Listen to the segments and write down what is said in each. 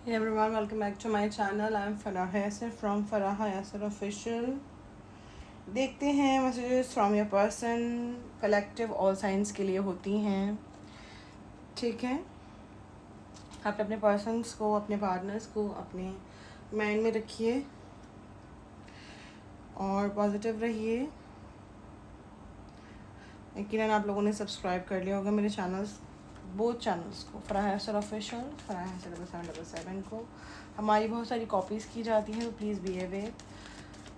Hey everyone, welcome back to my channel. I'm Farah Yasser from Farah Yasser Official. देखते हैं messages from your person. Collective all science के लिए होती हैं. ठीक है, आप अपने पर्सन्स को, अपने पार्टनर्स को अपने माइंड में रखिए और पॉजिटिव रहिए. यकीनन आप लोगों ने सब्सक्राइब कर लिया होगा मेरे चैनल्स, बोथ चैनल्स को, फराह हैसर ऑफिशियल, फराह हैसर 777 को. हमारी बहुत सारी कॉपीज़ की जाती हैं, तो please be aware.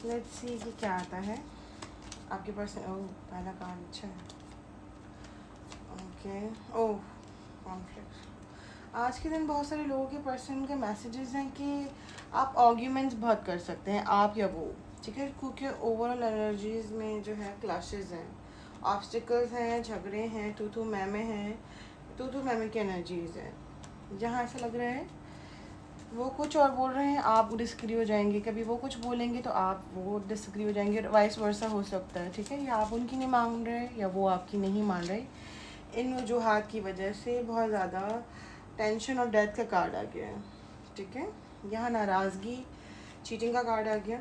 Let's see कि क्या आता है आपके पर्सन. ओह, पहला कार्ड अच्छा है. ओके. ओह, कॉन्फ्लिक्ट. आज के दिन बहुत सारे लोगों के पर्सन के मैसेजेस हैं कि आप आर्ग्यूमेंट्स बहुत कर सकते हैं, आप या वो. ठीक है, क्योंकि ओवरऑल एनर्जीज में जो है क्लैशेस हैं, ऑब्स्टिकल्स हैं, झगड़े हैं, तू मैमे की एनर्जीज हैं. जहाँ ऐसा लग रहा है वो कुछ और बोल रहे हैं, आप डिसग्री हो जाएंगे. कभी वो कुछ बोलेंगे तो आप वो डिसग्री हो जाएंगे. वाइस वर्सा हो सकता है. ठीक है, या आप उनकी नहीं मान रहे या वो आपकी नहीं मान रहे. इन वजूहात की वजह से बहुत ज़्यादा टेंशन और डेथ का कार्ड आ गया है. ठीक है, यहाँ नाराज़गी, चीटिंग का कार्ड आ गया.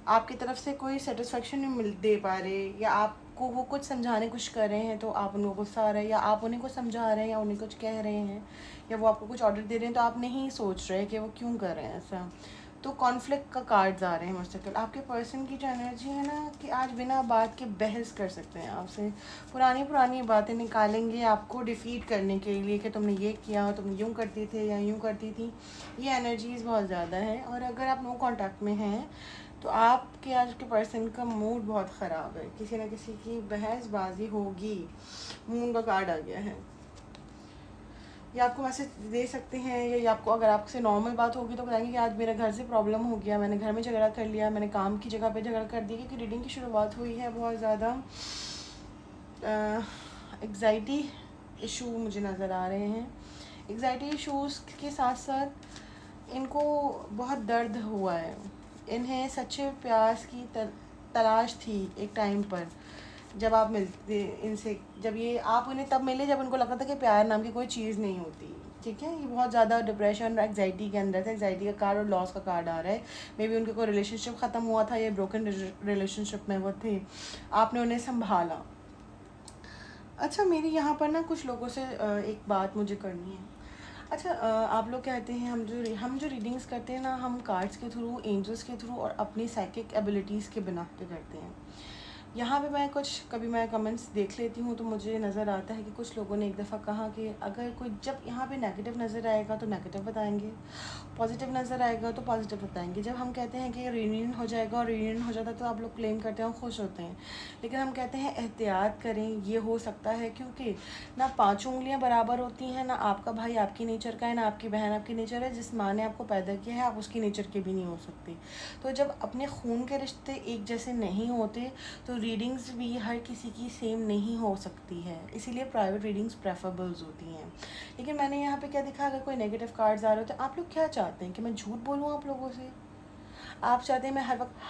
आपकी तरफ से कोई सेटिस्फेक्शन नहीं दे पा रहे, या आपको वो कुछ समझाने कुछ कर रहे हैं तो आप उनको गुस्सा आ रहा है, या आप उन्हें कुछ समझा रहे हैं या उन्हें कुछ कह रहे हैं, या वो आपको कुछ ऑर्डर दे रहे हैं तो आप नहीं सोच रहे कि वो क्यों कर रहे हैं ऐसा. तो कॉन्फ्लिक्ट का कार्ड्स आ रहे हैं मुस्तकिल. आपके पर्सन की जो एनर्जी है ना, कि आज बिना बात के बहस कर सकते हैं आपसे. पुरानी बातें निकालेंगे आपको डिफ़ीट करने के लिए कि तुमने ये किया, तुम यूँ करती थे या यूँ करती थी. ये एनर्जीज़ बहुत ज़्यादा है. और अगर आप नो कॉन्टैक्ट में हैं तो आपके आज के पर्सन का मूड बहुत ख़राब है. किसी न किसी की बहसबाजी होगी. मून का कार्ड आ गया है. या आपको मैसेज दे सकते हैं, या आपको, अगर आपसे नॉर्मल बात होगी तो बताएंगे कि आज मेरे घर से प्रॉब्लम हो गया, मैंने घर में झगड़ा कर लिया, मैंने काम की जगह पे झगड़ा कर दिया. क्योंकि रीडिंग की शुरुआत हुई है बहुत ज़्यादा एग्ज़ाइटी इशू मुझे नज़र आ रहे हैं. एग्ज़ाइटी इशूज़ के साथ साथ इनको बहुत दर्द हुआ है. इन्हें सच्चे प्यार की तलाश थी एक टाइम पर, जब आप मिलते इनसे, जब ये आप उन्हें तब मिले जब उनको लगता था कि प्यार नाम की कोई चीज़ नहीं होती. ठीक है, ये बहुत ज़्यादा डिप्रेशन और एग्जाइटी के अंदर था. एग्जाइटी का कार्ड और लॉस का कार्ड आ रहा है. मे बी उनके कोई रिलेशनशिप ख़त्म हुआ था, ये ब्रोकन रिलेशनशिप में वो थे, आपने उन्हें संभाला. अच्छा, मेरी यहाँ पर ना कुछ लोगों से एक बात मुझे करनी है. अच्छा, आप लोग कहते हैं हम जो रीडिंग्स करते हैं ना, हम कार्ड्स के थ्रू, एंजल्स के थ्रू और अपनी साइकिक एबिलिटीज़ के बिना पे करते हैं. यहाँ पे मैं कुछ, कभी मैं कमेंट्स देख लेती हूँ तो मुझे नज़र आता है कि कुछ लोगों ने एक दफ़ा कहा कि अगर कोई, जब यहाँ पे नेगेटिव नज़र आएगा तो नेगेटिव बताएंगे, पॉजिटिव नज़र आएगा तो पॉजिटिव बताएंगे. जब हम कहते हैं कि रियूनियन हो जाएगा और रियूनियन हो जाता है तो आप लोग क्लेम करते हैं और खुश होते हैं. लेकिन हम कहते हैं एहतियात करें, ये हो सकता है क्योंकि ना पाँचों उंगलियां बराबर होती हैं, ना आपका भाई आपकी नेचर का है, ना आपकी बहन आपकी नेचर है. जिस माँ ने आपको पैदा किया है आप उसकी नेचर के भी नहीं हो सकते. तो जब अपने खून के रिश्ते एक जैसे नहीं होते तो रीडिंग्स भी हर किसी की सेम नहीं हो सकती है. इसीलिए प्राइवेट रीडिंग्स प्रेफरेबल्स होती हैं. लेकिन मैंने यहाँ पे क्या देखा, अगर कोई नेगेटिव कार्ड्स आ रहे हो तो आप लोग क्या चाहते हैं कि मैं झूठ बोलूँ आप लोगों से? आप चाहते हैं मैं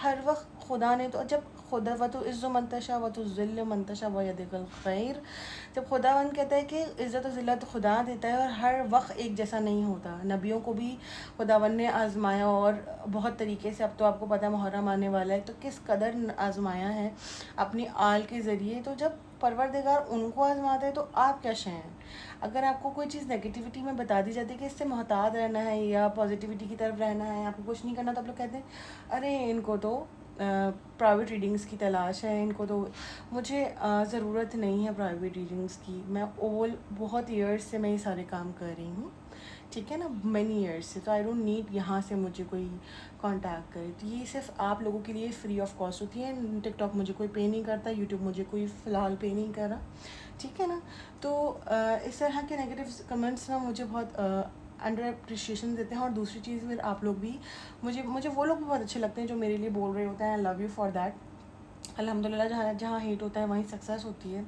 हर वक्त खुदा ने तो, जब खुदा व तो इज़्ज़ो मंतशा व तो ज़िल्ल मंतशा व यदिकल खैर, जब खुदावंद कहता है कि इज़्ज़त और ज़िल्लत खुदा देता है और हर वक्त एक जैसा नहीं होता. नबियों को भी खुदावंद ने आज़माया और बहुत तरीके से. अब तो आपको पता है मुहर्रम आने वाला है, तो किस कदर आज़माया है अपनी आल के ज़रिए. तो जब परवरदिगार उनको आज़माते हैं तो आप क्या शय हैं? अगर आपको कोई चीज़ नेगेटिविटी में बता दी जाती है कि इससे मोहतात रहना है या पॉजिटिविटी की तरफ रहना है, आपको कुछ नहीं करना, तो आप लोग कहते हैं अरे इनको तो प्राइवेट रीडिंग्स की तलाश है, इनको तो मुझे ज़रूरत नहीं है प्राइवेट रीडिंग्स की. मैं बहुत ईयर्स से मैं ये सारे काम कर रही हूँ. ठीक है ना, मैनी ईयर्स से. तो आई डोंट नीड यहाँ से मुझे कोई कांटेक्ट करे. तो ये सिर्फ आप लोगों के लिए फ्री ऑफ कॉस्ट होती है. टिकटॉक मुझे कोई पे नहीं करता, यूट्यूब मुझे कोई फ़िलहाल पे नहीं कर रहा. ठीक है ना. तो इस तरह के नेगेटिव कमेंट्स ना मुझे बहुत अंडर अप्रिशिएशन देते हैं. और दूसरी चीज़, फिर आप लोग भी, मुझे वो लोग भी बहुत अच्छे लगते हैं जो मेरे लिए बोल रहे होते हैं. I love you for that. अल्हम्दुलिल्लाह जहाँ जहाँ हेट होता है वहीं सक्सेस होती है।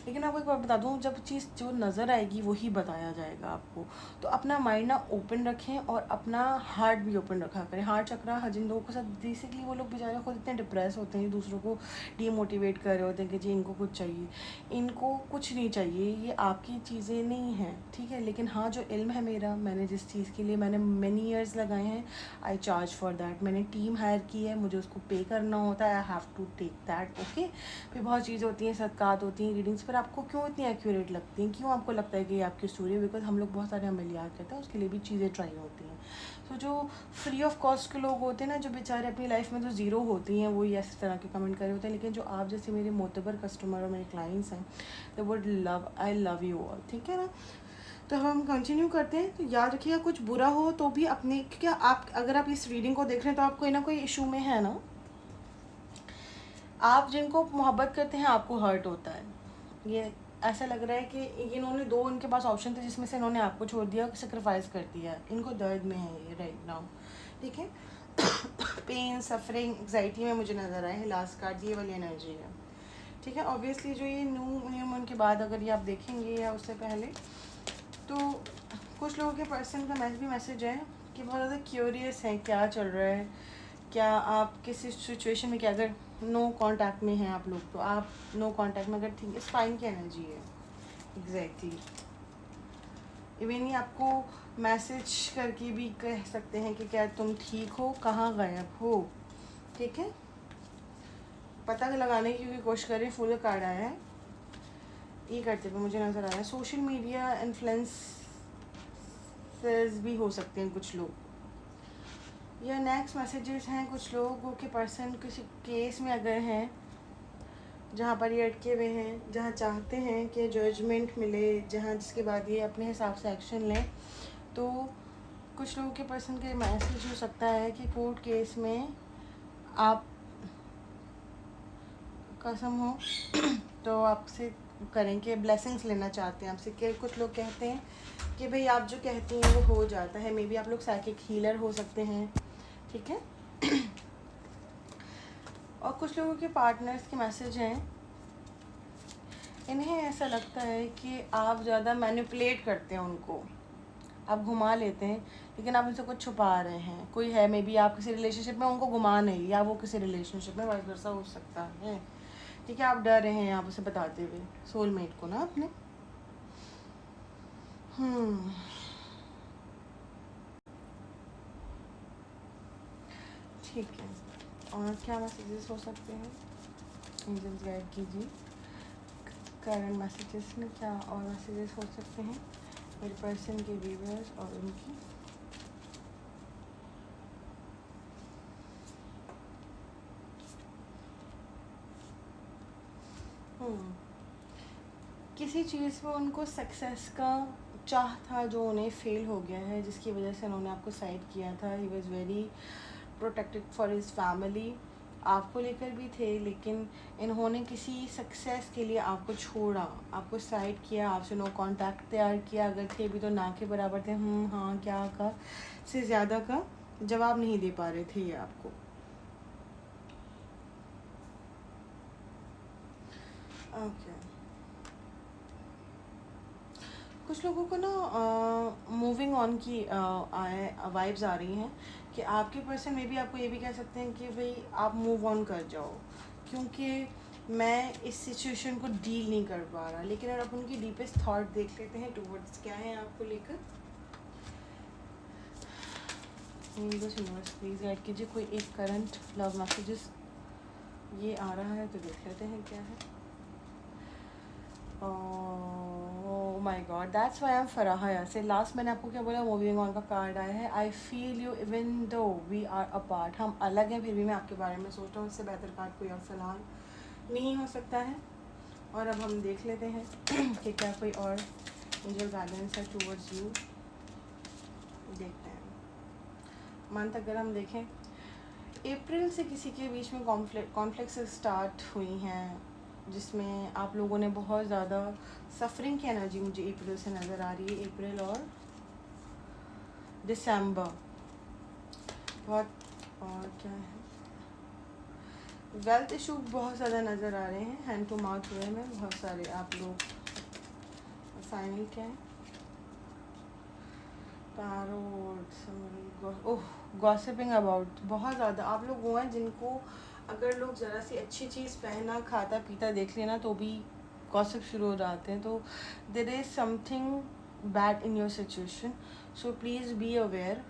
लेकिन आपको एक बात बता दूँ, जब चीज़ जो नज़र आएगी वही बताया जाएगा आपको। तो अपना माइंड ना ओपन रखें और अपना हार्ट भी ओपन रखा करें। हार्ट चक्रा जिन लोगों के साथ बेसिकली वो लोग बेचारे खुद इतने डिप्रेस होते हैं, दूसरों को डीमोटिवेट कर रहे होते हैं कि जी इनको कुछ चाहिए। इनको कुछ नहीं चाहिए, ये आपकी चीज़ें नहीं हैं, ठीक है। लेकिन हाँ, जो इल्म है मेरा, मैंने जिस चीज़ के लिए मैंने मैनी ईयर्स लगाए हैं, आई चार्ज फॉर दैट। मैंने टीम हायर की है, मुझे उसको पे करना होता है, I have to take that, okay. फिर बहुत चीज़ें होती हैं, सदकात होती हैं, रीडिंग्स, पर आपको क्यों इतनी एक्यूरेट लगती हैं, क्यों आपको लगता है कि ये आपकी स्टोरी है? बिकॉज हम लोग बहुत सारे अमलियात करते हैं, उसके लिए भी चीज़ें ट्राई होती हैं। तो जो फ्री ऑफ कॉस्ट के लोग होते हैं ना, जो बेचारे अपनी लाइफ में तो ज़ीरो होती हैं, वो इस तरह के कमेंट कर रहे होते हैं। लेकिन जो आप जैसे मेरे मोतबर कस्टमर और मेरे क्लाइंट्स हैं, they would love, I love you all, ठीक है ना। तो हम कंटिन्यू करते हैं। तो याद रखिएगा, कुछ बुरा हो तो भी अपने, क्योंकि आप अगर आप इस रीडिंग को देख रहे हैं तो आप कोई ना कोई इशू में है ना। आप जिनको मोहब्बत करते हैं आपको हर्ट होता है। ये ऐसा लग रहा है कि इन्होंने दो, इनके पास ऑप्शन थे जिसमें से इन्होंने आपको छोड़ दिया, सेक्रीफाइस कर दिया। इनको दर्द में है ये राइट नाउ, ठीक है। पेन, सफरिंग, एग्जाइटी में मुझे नज़र आए हैं लास्ट कार्ड, ये वाली एनर्जी है, ठीक है। ऑब्वियसली जो ये न्यू मून के बाद अगर ये आप देखेंगे या उससे पहले, तो कुछ लोगों के पर्सन का मैसेज है कि बहुत ज़्यादा क्यूरियस हैं क्या चल रहा है, क्या आप किसी सिचुएशन में, क्या अगर नो कांटेक्ट में हैं आप लोग, तो आप नो कांटेक्ट में अगर थिंक, स्पाइन की एनर्जी है एग्जैक्टली। इवन ही आपको मैसेज करके भी कह सकते हैं कि क्या तुम ठीक हो, कहाँ गायब हो, ठीक है। पता लगाने की कोशिश करें, फुल कार्ड आया है, ये करते हुए मुझे नज़र आ रहा है। सोशल मीडिया इन्फ्लुएंसर्स भी हो सकते हैं कुछ लोग, या नेक्स्ट मैसेजेस हैं कुछ लोगों के पर्सन किसी केस में अगर हैं जहाँ पर ये अटके हुए हैं, जहाँ चाहते हैं कि जजमेंट मिले, जहाँ जिसके बाद ये अपने हिसाब से एक्शन लें। तो कुछ लोगों के पर्सन के मैसेज हो सकता है कि कोर्ट केस में आप कसम हो तो आपसे करें कि ब्लेसिंग्स लेना चाहते हैं आपसे, कि कुछ लोग कहते हैं कि भाई आप जो कहती हैं वो हो जाता है। मे बी आप लोग साइकिक हीलर हो सकते हैं, ठीक है। और कुछ लोगों के पार्टनर्स के मैसेज हैं, इन्हें ऐसा लगता है कि आप ज़्यादा मैनिपुलेट करते हैं उनको, आप घुमा लेते हैं, लेकिन आप उनसे कुछ छुपा रहे हैं। कोई है मे बी आप किसी रिलेशनशिप में, उनको घुमा नहीं, या वो किसी रिलेशनशिप में, वाइस वर्सा हो सकता है, ठीक है। आप डर रहे हैं आप उसे बताते हुए सोलमेट को ना अपने। ठीक है। और क्या मैसेजेस हो सकते हैं, एंजल्स गाइड कीजिए। करंट मैसेजेस में क्या और मैसेजेस हो सकते हैं मेरे पर्सन के व्यूअर्स और उनकी। किसी चीज़ में उनको सक्सेस का चाह था जो उन्हें फेल हो गया है, जिसकी वजह से उन्होंने आपको साइड किया था। He was very protected for his family, आपको लेकर भी थे, लेकिन इन्होंने किसी सक्सेस के लिए आपको छोड़ा, आपको साइड किया, आपसे नो कांटेक्ट तैयार किया। अगर थे भी तो ना के बराबर थे, हाँ क्या का से ज़्यादा का जवाब नहीं दे पा रहे थे ये आपको। ओके। कुछ लोगों को ना मूविंग ऑन की वाइब्स आ रही हैं कि आपके पर्सन में भी आपको ये भी कह सकते हैं कि भाई आप मूव ऑन कर जाओ, क्योंकि मैं इस सिचुएशन को डील नहीं कर पा रहा। लेकिन अगर आप उनकी डीपेस्ट थॉट देख लेते हैं टूवर्ड्स क्या है आपको लेकर, यूनिवर्स प्लीज़ गाइड कीजिए। कोई एक करंट लव मैसेजेस ये आ रहा है तो देख लेते हैं क्या है। Oh my God, that's why I'm Faraha Yasir. Last मैंने आपको क्या बोला, मूविंग ऑन का कार्ड आया है। I feel you even though we are apart, हम अलग हैं फिर भी मैं आपके बारे में सोच रहा हूँ। इससे बेहतर कार्ड कोई और फिलहाल नहीं हो सकता है। और अब हम देख लेते हैं कि क्या कोई और एंजल गाइडेंस है टूवर्ड्स यू। देखते हैं मंथ अगर हम देखें, अप्रैल से किसी के बीच में कॉन्फ्लिक्ट स्टार्ट हुई हैं, जिसमें आप लोगों ने बहुत ज़्यादा सफरिंग की एनर्जी मुझे अप्रैल से नज़र आ रही है। अप्रैल और दिसंबर बहुत। और क्या है, वेल्थ इशू बहुत ज़्यादा नज़र आ रहे हैं, हैंड टू माउथ वे में बहुत सारे आप लोग। फाइनल क्या है, ओह गॉसिपिंग अबाउट, बहुत ज़्यादा आप लोग वो हैं जिनको अगर लोग ज़रा सी अच्छी चीज़ पहना खाता पीता देख लेना तो भी गॉसिप शुरू हो जाते हैं। तो there is something bad in your situation, so please be aware.